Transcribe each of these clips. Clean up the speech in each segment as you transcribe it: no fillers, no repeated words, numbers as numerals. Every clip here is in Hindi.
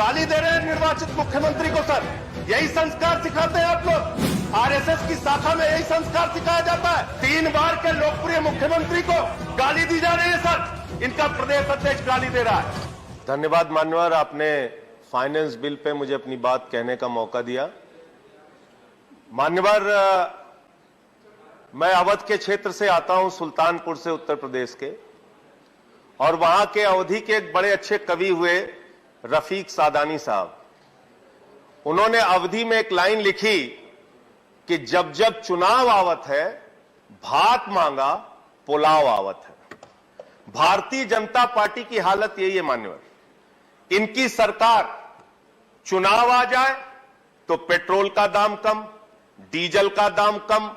गाली दे रहे हैं निर्वाचित मुख्यमंत्री को सर। यही संस्कार सिखाते हैं आप लोग। आरएसएस की शाखा में यही संस्कार सिखाया जाता है। 3 बार के लोकप्रिय मुख्यमंत्री को गाली दी जा रही है सर। इनका प्रदेश अध्यक्ष गाली दे रहा है। धन्यवाद मान्यवर, आपने फाइनेंस बिल पे मुझे अपनी बात कहने का मौका दिया। मान्यवर, मैं अवध के क्षेत्र से आता हूं, सुल्तानपुर से, उत्तर प्रदेश के, और वहां के अवधि के एक बड़े अच्छे कवि हुए रफीक सादानी साहब। उन्होंने अवधि में एक लाइन लिखी कि जब जब चुनाव आवत है, भात मांगा पुलाव आवत है। भारतीय जनता पार्टी की हालत यही है मान्यवर। इनकी सरकार, चुनाव आ जाए तो पेट्रोल का दाम कम, डीजल का दाम कम,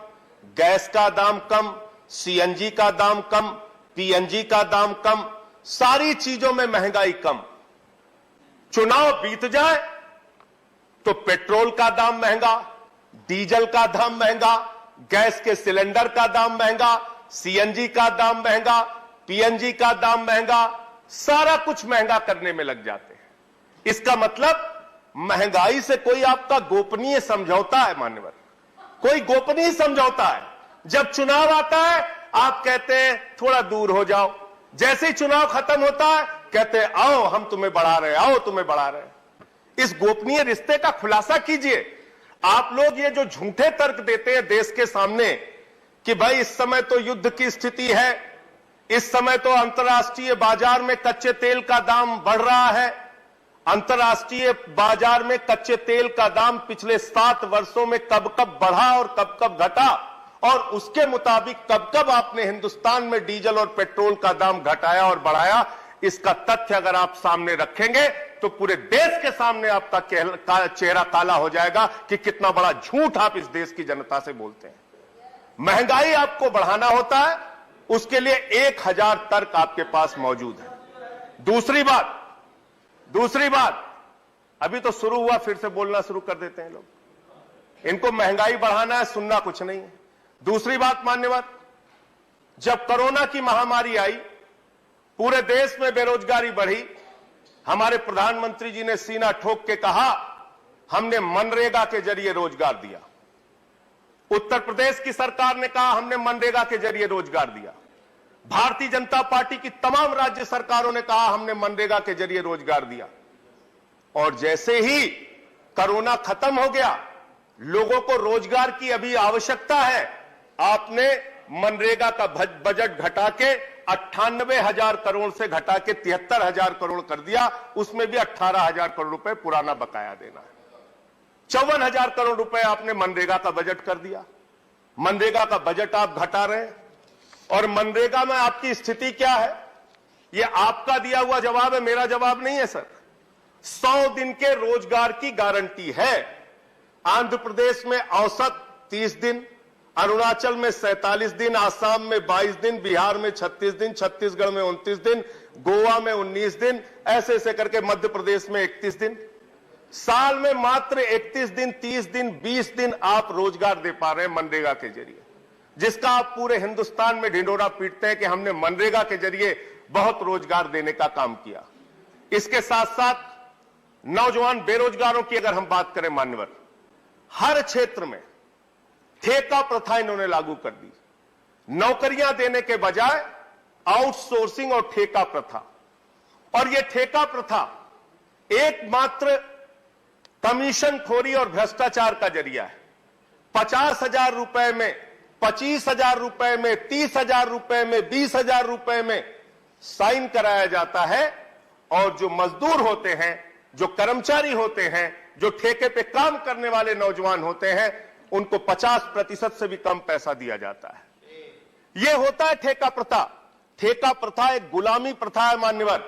गैस का दाम कम, सीएनजी का दाम कम, पीएनजी का दाम कम, सारी चीजों में महंगाई कम। चुनाव बीत जाए तो पेट्रोल का दाम महंगा, डीजल का दाम महंगा, गैस के सिलेंडर का दाम महंगा, सीएनजी का दाम महंगा, पीएनजी का दाम महंगा, सारा कुछ महंगा करने में लग जाते हैं। इसका मतलब महंगाई से कोई आपका गोपनीय समझौता है मान्यवर, कोई गोपनीय समझौता है। जब चुनाव आता है आप कहते हैं थोड़ा दूर हो जाओ, जैसे ही चुनाव खत्म होता है कहते हैं आओ हम तुम्हें बढ़ा रहे हैं, आओ तुम्हें बढ़ा रहे हैं। इस गोपनीय रिश्ते का खुलासा कीजिए। आप लोग ये जो झूठे तर्क देते हैं देश के सामने कि भाई इस समय तो युद्ध की स्थिति है, इस समय तो अंतर्राष्ट्रीय बाजार में कच्चे तेल का दाम बढ़ रहा है, अंतर्राष्ट्रीय बाजार में कच्चे तेल का दाम पिछले 7 वर्षों में कब कब बढ़ा और कब कब घटा, और उसके मुताबिक कब कब आपने हिंदुस्तान में डीजल और पेट्रोल का दाम घटाया और बढ़ाया, इसका तथ्य अगर आप सामने रखेंगे तो पूरे देश के सामने आपका चेहरा काला हो जाएगा कि कितना बड़ा झूठ आप इस देश की जनता से बोलते हैं। महंगाई आपको बढ़ाना होता है, उसके लिए 1000 तर्क आपके पास मौजूद है। दूसरी बात, अभी तो शुरू हुआ, फिर से बोलना शुरू कर देते हैं लोग। इनको महंगाई बढ़ाना है, सुनना कुछ नहीं है। दूसरी बात मान्यवर, जब कोरोना की महामारी आई, पूरे देश में बेरोजगारी बढ़ी, हमारे प्रधानमंत्री जी ने सीना ठोक के कहा हमने मनरेगा के जरिए रोजगार दिया। उत्तर प्रदेश की सरकार ने कहा हमने मनरेगा के जरिए रोजगार दिया। भारतीय जनता पार्टी की तमाम राज्य सरकारों ने कहा हमने मनरेगा के जरिए रोजगार दिया। और जैसे ही कोरोना खत्म हो गया, लोगों को रोजगार की अभी आवश्यकता है, आपने मनरेगा का बजट घटा के 98,000 करोड़ से घटा के 73,000 करोड़ कर दिया। उसमें भी 18,000 करोड़ रुपए पुराना बकाया देना है। 54,000 करोड़ रुपए आपने मनरेगा का बजट कर दिया। मनरेगा का बजट आप घटा रहे हैं, और मनरेगा में आपकी स्थिति क्या है? यह आपका दिया हुआ जवाब है, मेरा जवाब नहीं है सर। 100 दिन के रोजगार की गारंटी है। आंध्र प्रदेश में औसत 30 दिन, अरुणाचल में 47 दिन, आसाम में 22 दिन, बिहार में 36 दिन, छत्तीसगढ़ में 29 दिन, गोवा में 19 दिन, ऐसे ऐसे करके मध्य प्रदेश में 31 दिन। साल में मात्र 31 दिन, 30 दिन, 20 दिन आप रोजगार दे पा रहे हैं मनरेगा के जरिए, जिसका आप पूरे हिंदुस्तान में ढिंढोरा पीटते हैं कि हमने मनरेगा के जरिए बहुत रोजगार देने का काम किया। इसके साथ साथ नौजवान बेरोजगारों की अगर हम बात करें मान्यवर, हर क्षेत्र में ठेका प्रथा इन्होंने लागू कर दी। नौकरियां देने के बजाय आउटसोर्सिंग और ठेका प्रथा। और यह ठेका प्रथा एकमात्र कमीशन खोरी और भ्रष्टाचार का जरिया है। 50,000 रुपए में, 25,000 रुपए में, 30,000 रुपए में, 20,000 रुपए में साइन कराया जाता है, और जो मजदूर होते हैं, जो कर्मचारी होते हैं, जो ठेके पे काम करने वाले नौजवान होते हैं, उनको 50% से भी कम पैसा दिया जाता है। यह होता है ठेका प्रथा। ठेका प्रथा एक गुलामी प्रथा है मान्यवर।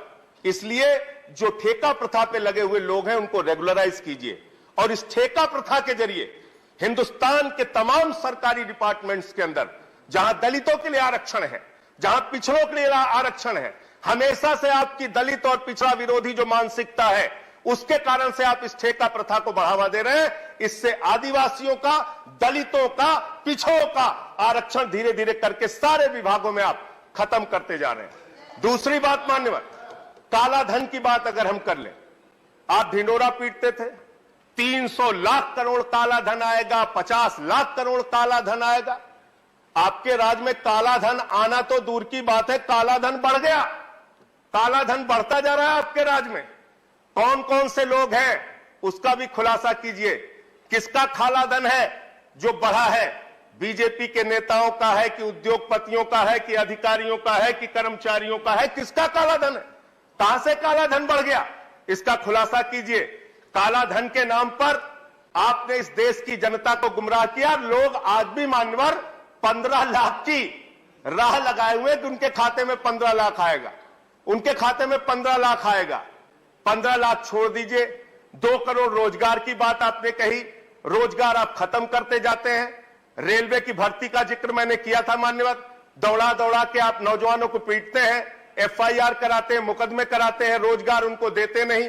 इसलिए जो ठेका प्रथा पे लगे हुए लोग हैं उनको रेगुलराइज कीजिए, और इस ठेका प्रथा के जरिए हिंदुस्तान के तमाम सरकारी डिपार्टमेंट्स के अंदर जहां दलितों के लिए आरक्षण है, जहां पिछड़ों के लिए आरक्षण है, हमेशा से आपकी दलित और पिछड़ा विरोधी जो मानसिकता है, उसके कारण से आप इस ठेका प्रथा को बढ़ावा दे रहे हैं। इससे आदिवासियों का, दलितों का, पिछड़ों का आरक्षण धीरे धीरे करके सारे विभागों में आप खत्म करते जा रहे हैं। दूसरी बात मान्यवर, काला धन की बात अगर हम कर लें, आप ढिंडोरा पीटते थे 300 लाख करोड़ काला धन आएगा, 50 लाख करोड़ काला धन आएगा। आपके राज में काला धन आना तो दूर की बात है, काला धन बढ़ गया। काला धन बढ़ता जा रहा है आपके राज में। कौन कौन से लोग हैं उसका भी खुलासा कीजिए। किसका काला धन है जो बढ़ा है? बीजेपी के नेताओं का है कि उद्योगपतियों का है कि अधिकारियों का है कि कर्मचारियों का है? किसका काला धन है? कहां से काला धन बढ़ गया? इसका खुलासा कीजिए। काला धन के नाम पर आपने इस देश की जनता को गुमराह किया। लोग आज भी मान्यवर 15 लाख की राह लगाए हुए कि उनके खाते में 15 लाख आएगा, उनके खाते में 15 लाख आएगा। 15 लाख छोड़ दीजिए, 2 करोड़ रोजगार की बात आपने कही, रोजगार आप खत्म करते जाते हैं। रेलवे की भर्ती का जिक्र मैंने किया था मान्यवर, दौड़ा दौड़ा के आप नौजवानों को पीटते हैं, FIR कराते हैं, मुकदमे कराते हैं, रोजगार उनको देते नहीं।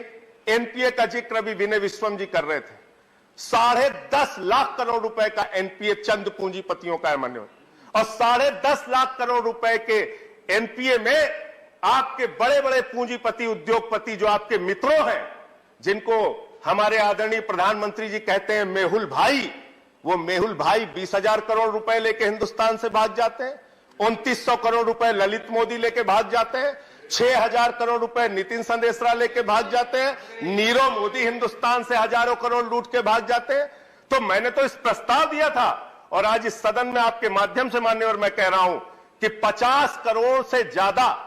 NPA का जिक्र अभी विनय विश्वम जी कर रहे थे। 10.5 लाख करोड़ रुपए का NPA चंद पूंजीपतियों का है मान्यवर, और 10.5 लाख करोड़ रुपए के NPA में आपके बड़े बड़े पूंजीपति उद्योगपति जो आपके मित्रों हैं, जिनको हमारे आदरणीय प्रधानमंत्री जी कहते हैं मेहुल भाई, वो मेहुल भाई 20,000 करोड़ रुपए लेके हिंदुस्तान से भाग जाते हैं। 2900 करोड़ रुपए ललित मोदी लेके भाग जाते हैं। 6,000 करोड़ रुपए नितिन संदेशरा लेके भाग जाते हैं। नीरव मोदी हिंदुस्तान से हजारों करोड़ लूट के भाग जाते हैं। तो मैंने तो इस प्रस्ताव दिया था, और आज इस सदन में आपके माध्यम से मान्यवर मैं कह रहा हूं कि 50 करोड़ से ज्यादा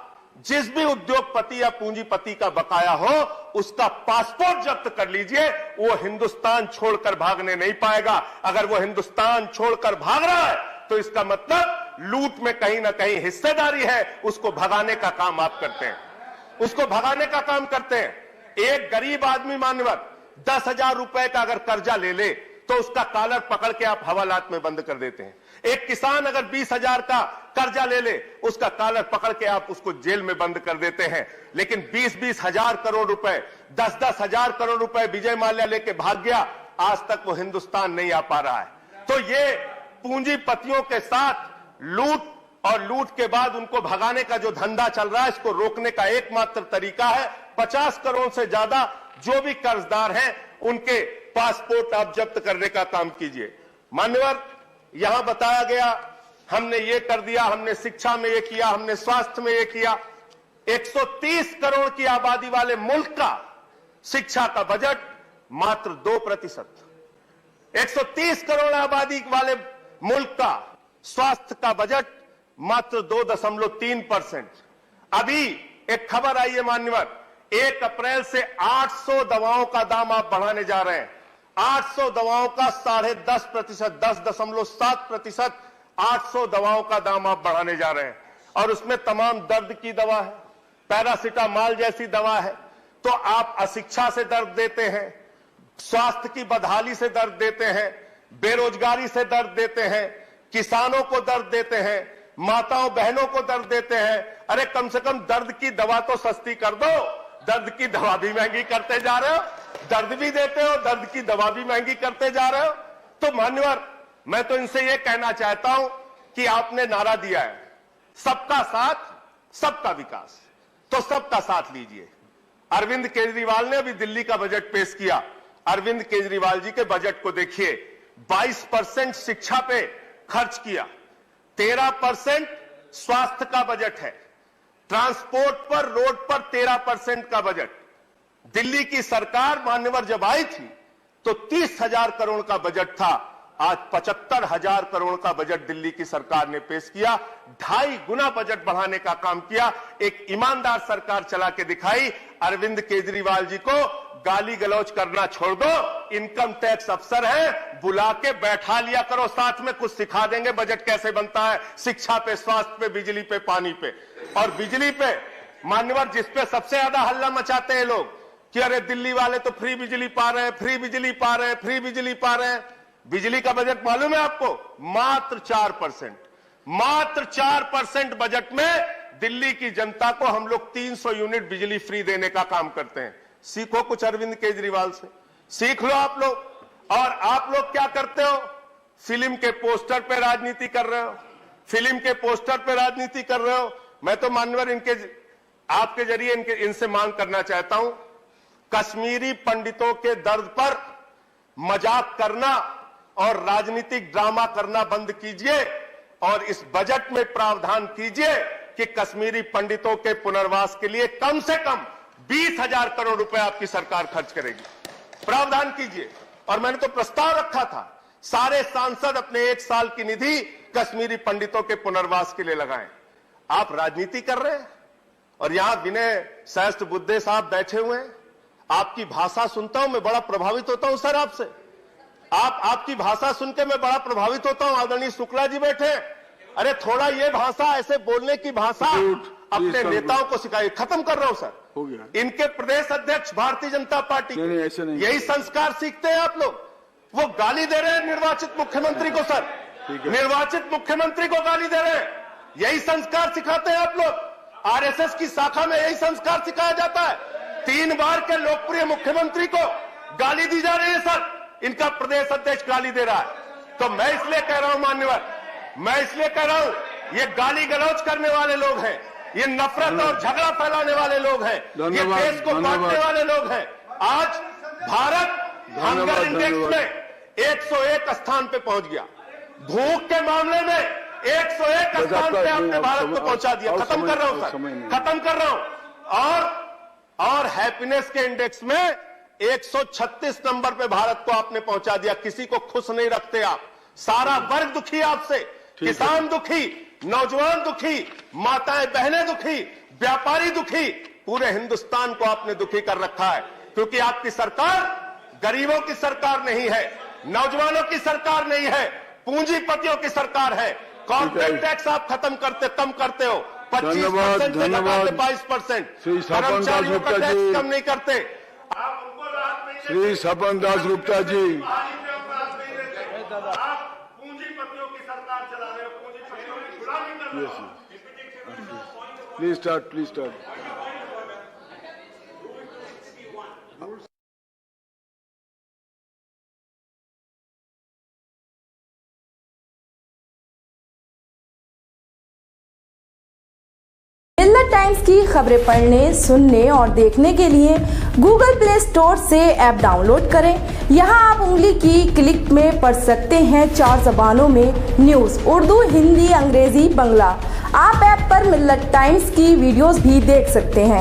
जिस भी उद्योगपति या पूंजीपति का बकाया हो, उसका पासपोर्ट जब्त कर लीजिए। वो हिंदुस्तान छोड़कर भागने नहीं पाएगा। अगर वो हिंदुस्तान छोड़कर भाग रहा है तो इसका मतलब लूट में कहीं ना कहीं हिस्सेदारी है। उसको भगाने का काम आप करते हैं, उसको भगाने का काम करते हैं। एक गरीब आदमी मान्यवर 10,000 रुपए का अगर कर्जा ले ले तो उसका कॉलर पकड़ के आप हवालात में बंद कर देते हैं। एक किसान अगर 20,000 का कर्जा ले ले, उसका कॉलर पकड़ के आप उसको जेल में बंद कर देते हैं। लेकिन 20-20 हजार करोड़ रुपए, 10-10 हजार करोड़ रुपए विजय माल्या लेके भाग गया, आज तक वो हिंदुस्तान नहीं आ पा रहा है। तो ये पूंजीपतियों के साथ लूट और लूट के बाद उनको भगाने का जो धंधा चल रहा है, इसको रोकने का एकमात्र तरीका है 50 करोड़ से ज्यादा जो भी कर्जदार हैं उनके पासपोर्ट आप जब्त करने का काम कीजिए। मान्यवर, यहां बताया गया हमने ये कर दिया, हमने शिक्षा में ये किया, हमने स्वास्थ्य में ये किया। 130 करोड़ की आबादी वाले मुल्क का शिक्षा का बजट मात्र 2%, 130 करोड़ आबादी वाले मुल्क का स्वास्थ्य का बजट मात्र 2.3%। अभी एक खबर आई है मान्यवर, 1 अप्रैल से 800 दवाओं का दाम आप बढ़ाने जा रहे हैं। 800 दवाओं का 10.5%, 10.7% 800 दवाओं का दाम आप बढ़ाने जा रहे हैं। और उसमें तमाम दर्द की दवा है, पैरासिटामॉल जैसी दवा है। तो आप अशिक्षा से दर्द देते हैं, स्वास्थ्य की बदहाली से दर्द देते हैं, बेरोजगारी से दर्द देते हैं, किसानों को दर्द देते हैं, माताओं बहनों को दर्द देते हैं। अरे कम से कम दर्द की दवा तो सस्ती कर दो। दर्द की दवा भी महंगी करते जा रहे हो, दर्द भी देते हो, दर्द की दवा भी महंगी करते जा रहे हो। तो मान्यवर, मैं तो इनसे यह कहना चाहता हूं कि आपने नारा दिया है सबका साथ सबका विकास, तो सबका साथ लीजिए। अरविंद केजरीवाल ने अभी दिल्ली का बजट पेश किया। अरविंद केजरीवाल जी के बजट को देखिए, 22% शिक्षा पे खर्च किया, 13% स्वास्थ्य का बजट है, ट्रांसपोर्ट पर, रोड पर 13% का बजट। दिल्ली की सरकार मान्यवर जब आई थी तो 30,000 करोड़ का बजट था, आज 75,000 करोड़ का बजट दिल्ली की सरकार ने पेश किया। 2.5 गुना बजट बढ़ाने का काम किया। एक ईमानदार सरकार चला के दिखाई। अरविंद केजरीवाल जी को गाली गलौज करना छोड़ दो, इनकम टैक्स अफसर है, बुला के बैठा लिया करो, साथ में कुछ सिखा देंगे बजट कैसे बनता है, शिक्षा पे, स्वास्थ्य पे, बिजली पे, पानी पे। और बिजली पे मान्यवर, जिस पे सबसे ज्यादा हल्ला मचाते हैं लोग कि अरे दिल्ली वाले तो फ्री बिजली पा रहे हैं, फ्री बिजली पा रहे हैं, फ्री बिजली पा रहे हैं। बिजली का बजट मालूम है आपको? मात्र 4%, मात्र 4% बजट में दिल्ली की जनता को हम लोग 300 यूनिट बिजली फ्री देने का काम करते हैं। सीखो कुछ अरविंद केजरीवाल से, सीख लो आप लोग। और आप लोग क्या करते हो? फिल्म के पोस्टर पे राजनीति कर रहे हो, फिल्म के पोस्टर पे राजनीति कर रहे हो। मैं तो मान्यवर आपके जरिए इनसे मांग करना चाहता हूं कश्मीरी पंडितों के दर्द पर मजाक करना और राजनीतिक ड्रामा करना बंद कीजिए और इस बजट में प्रावधान कीजिए कि कश्मीरी पंडितों के पुनर्वास के लिए कम से कम 20,000 करोड़ रुपए आपकी सरकार खर्च करेगी। प्रावधान कीजिए। और मैंने तो प्रस्ताव रखा था, सारे सांसद अपने 1 साल की निधि कश्मीरी पंडितों के पुनर्वास के लिए लगाएं। आप राजनीति कर रहे हैं और यहां विनय सहस्त्र बुद्धे साहब बैठे हुए हैं। आपकी भाषा सुनता हूं, मैं बड़ा प्रभावित होता हूं सर आपसे। आपकी भाषा सुन के मैं बड़ा प्रभावित होता हूं। आदरणीय शुक्ला जी बैठे हैं। अरे थोड़ा ये भाषा, ऐसे बोलने की भाषा अपने नेताओं को सिखाइए। खत्म कर रहा हूं सर। हो गया। इनके प्रदेश अध्यक्ष भारतीय जनता पार्टी ऐसे नहीं, यही संस्कार सीखते हैं आप लोग। वो गाली दे रहे हैं निर्वाचित मुख्यमंत्री को सर, निर्वाचित मुख्यमंत्री को गाली दे रहे हैं। यही संस्कार सिखाते हैं आप लोग। आरएसएस की शाखा में यही संस्कार सिखाया जाता है। 3 बार के लोकप्रिय मुख्यमंत्री को गाली दी जा रही है सर। इनका प्रदेश अध्यक्ष गाली दे रहा है। तो मैं इसलिए कह रहा हूं मान्यवर, मैं इसलिए कह रहा हूं, ये गाली गलौज करने वाले लोग हैं, ये नफरत और झगड़ा फैलाने वाले लोग हैं, ये देश को बांटने वाले लोग हैं। आज भारत हंगर इंडेक्स में 101 स्थान पे पहुंच गया। भूख के मामले में 101 स्थान पे आपने भारत को पहुंचा दिया। खत्म कर रहा हूं सर, खत्म कर रहा हूं। और हैप्पीनेस के इंडेक्स में 136 नंबर पे भारत को आपने पहुंचा दिया। किसी को खुश नहीं रखते आप। सारा वर्ग दुखी आपसे, किसान दुखी, नौजवान दुखी, माताएं बहनें दुखी, व्यापारी दुखी, पूरे हिंदुस्तान को आपने दुखी कर रखा है। क्योंकि आपकी सरकार गरीबों की सरकार नहीं है, नौजवानों की सरकार नहीं है, पूंजीपतियों की सरकार है। कॉर्पोरेट टैक्स आप खत्म करते, कम करते हो, 25% से घटाते 22%, कर्मचारियों का टैक्स कम नहीं करते। आप उनको राहत नहीं देते। श्री सपन दास गुप्ता जी, आप पूंजीपतियों की सरकार चला रहे हो, पूंजीपतियों की गुलामी कर रहे हो। Please start, please start. Millat times की खबरें पढ़ने, सुनने और देखने के लिए गूगल प्ले स्टोर से ऐप डाउनलोड करें। यहां आप उंगली की क्लिक में पढ़ सकते हैं 4 ज़बानों में न्यूज़, उर्दू, हिंदी, अंग्रेजी, बंगला। आप ऐप पर मिल्लत टाइम्स की वीडियोस भी देख सकते हैं।